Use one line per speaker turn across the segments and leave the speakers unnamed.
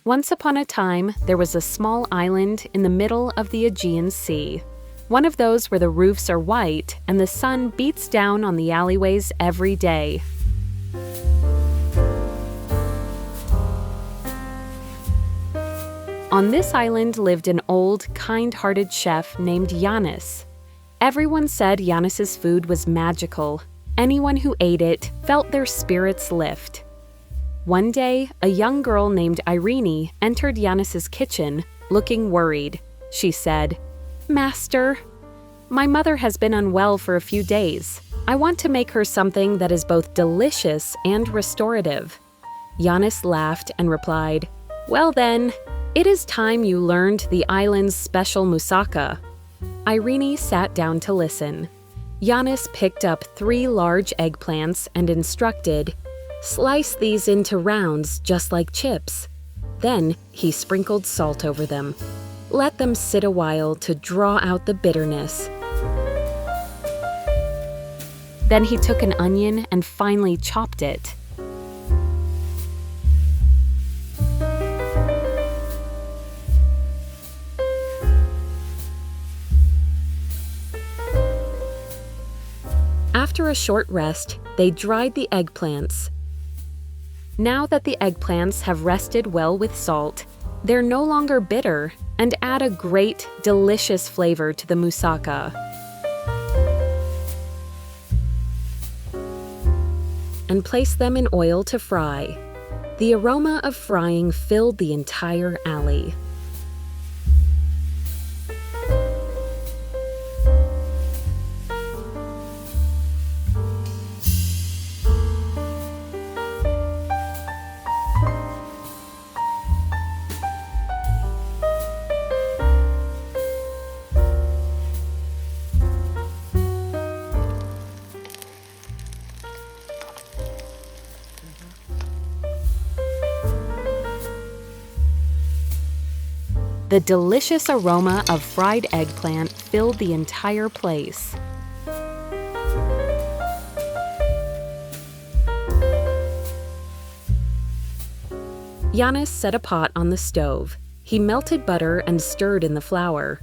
Once upon a time, there was a small island in the middle of the Aegean Sea. One of those where the roofs are white and the sun beats down on the alleyways every day. On this island lived an old, kind-hearted chef named Yannis. Everyone said Yannis's food was magical. Anyone who ate it felt their spirits lift. One day, a young girl named Irene entered Yannis's kitchen, looking worried. She said, "Master, my mother has been unwell for a few days. I want to make her something that is both delicious and restorative." Yannis laughed and replied, "Well then, it is time you learned the island's special moussaka." Irene sat down to listen. Yannis picked up 3 large eggplants and instructed, "Slice these into rounds just like chips." Then he sprinkled salt over them. Let them sit a while to draw out the bitterness. Then he took an onion and finely chopped it. After a short rest, they dried the eggplants. Now that the eggplants have rested well with salt, they're no longer bitter and add a great, delicious flavor to the moussaka. And place them in oil to fry. The aroma of frying filled the entire alley. The delicious aroma of fried eggplant filled the entire place. Yannis set a pot on the stove. He melted butter and stirred in the flour.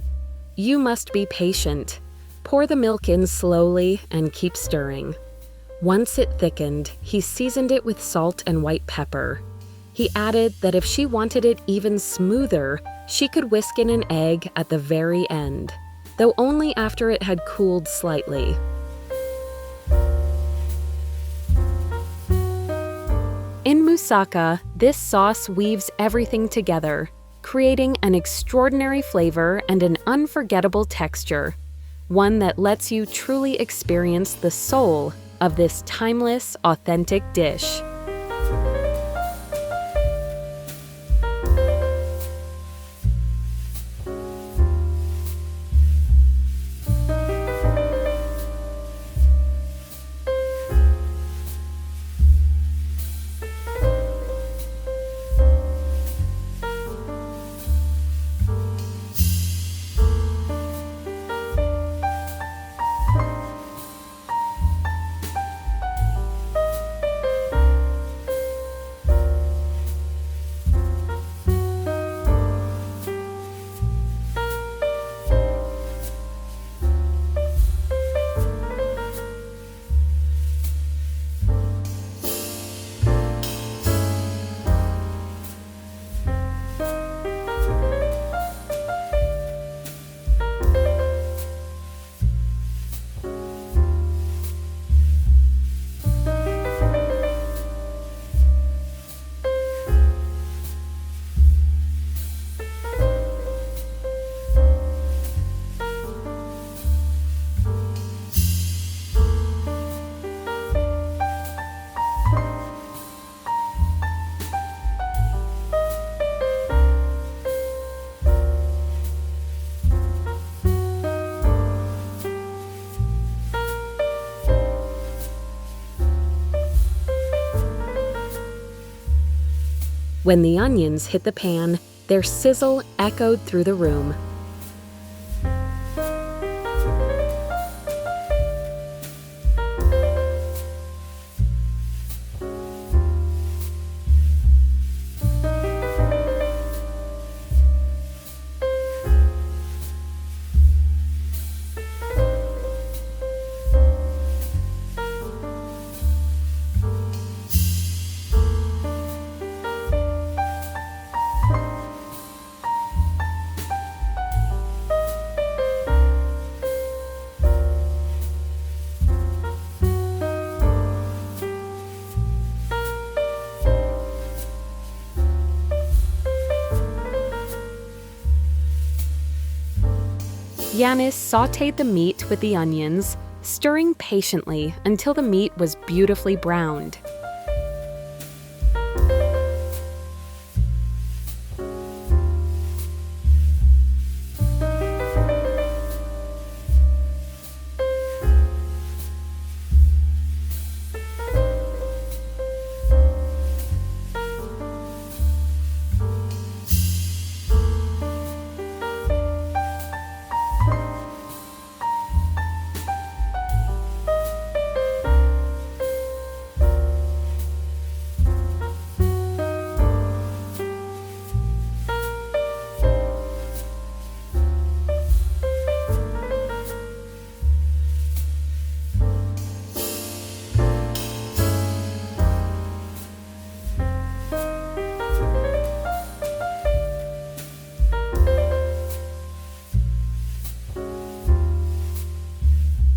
You must be patient. Pour the milk in slowly and keep stirring. Once it thickened, he seasoned it with salt and white pepper. He added that if she wanted it even smoother, she could whisk in an egg at the very end, though only after it had cooled slightly. In moussaka, this sauce weaves everything together, creating an extraordinary flavor and an unforgettable texture, one that lets you truly experience the soul of this timeless, authentic dish. When the onions hit the pan, their sizzle echoed through the room. Yannis sautéed the meat with the onions, stirring patiently until the meat was beautifully browned.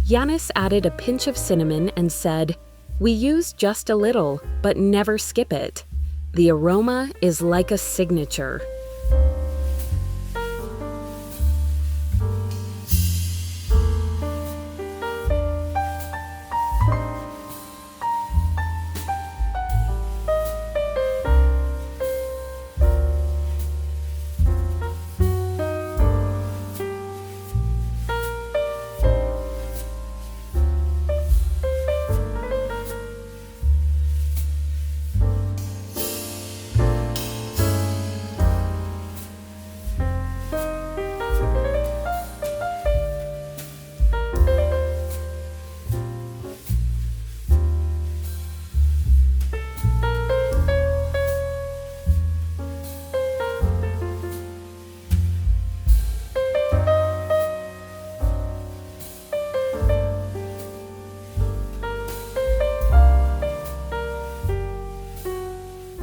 Yannis added a pinch of cinnamon and said, "We use just a little, but never skip it. The aroma is like a signature."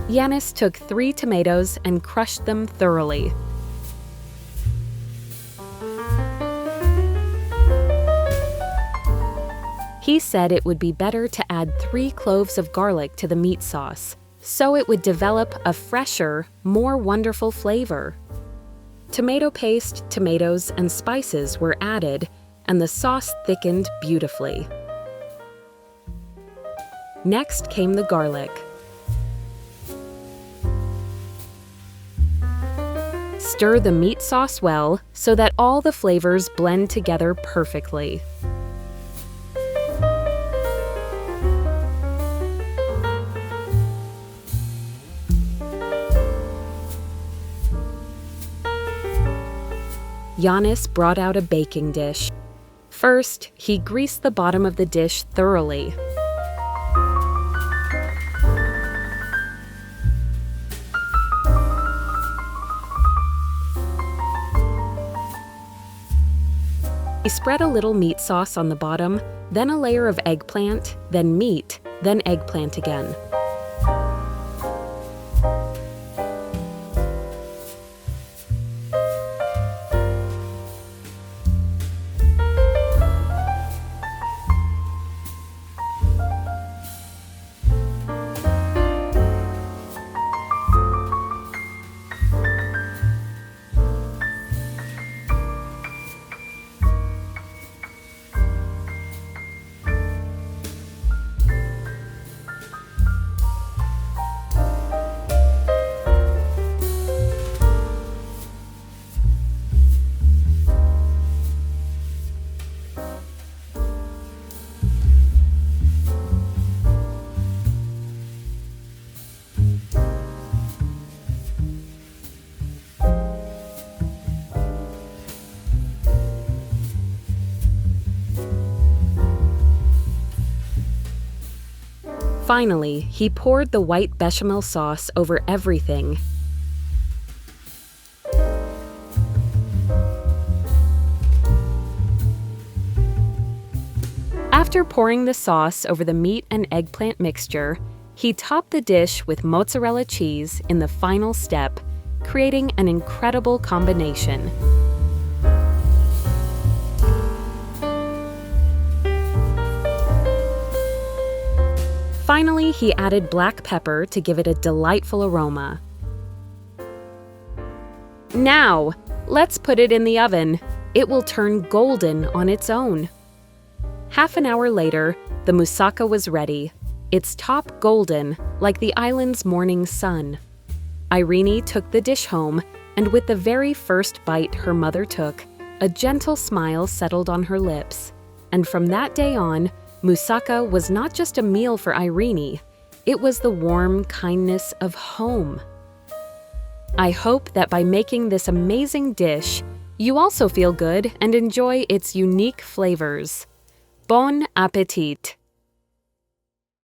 Yannis took 3 tomatoes and crushed them thoroughly. He said it would be better to add 3 cloves of garlic to the meat sauce, so it would develop a fresher, more wonderful flavor. Tomato paste, tomatoes, and spices were added, and the sauce thickened beautifully. Next came the garlic. Stir the meat sauce well so that all the flavors blend together perfectly. Yannis brought out a baking dish. First, he greased the bottom of the dish thoroughly. He spread a little meat sauce on the bottom, then a layer of eggplant, then meat, then eggplant again. Finally, he poured the white bechamel sauce over everything. After pouring the sauce over the meat and eggplant mixture, he topped the dish with mozzarella cheese in the final step, creating an incredible combination. Finally, he added black pepper to give it a delightful aroma. Now, let's put it in the oven. It will turn golden on its own. Half an hour later, the moussaka was ready, its top golden, like the island's morning sun. Irene took the dish home, and with the very first bite her mother took, a gentle smile settled on her lips. And from that day on, moussaka was not just a meal for Irene, it was the warm kindness of home. I hope that by making this amazing dish, you also feel good and enjoy its unique flavors. Bon appétit!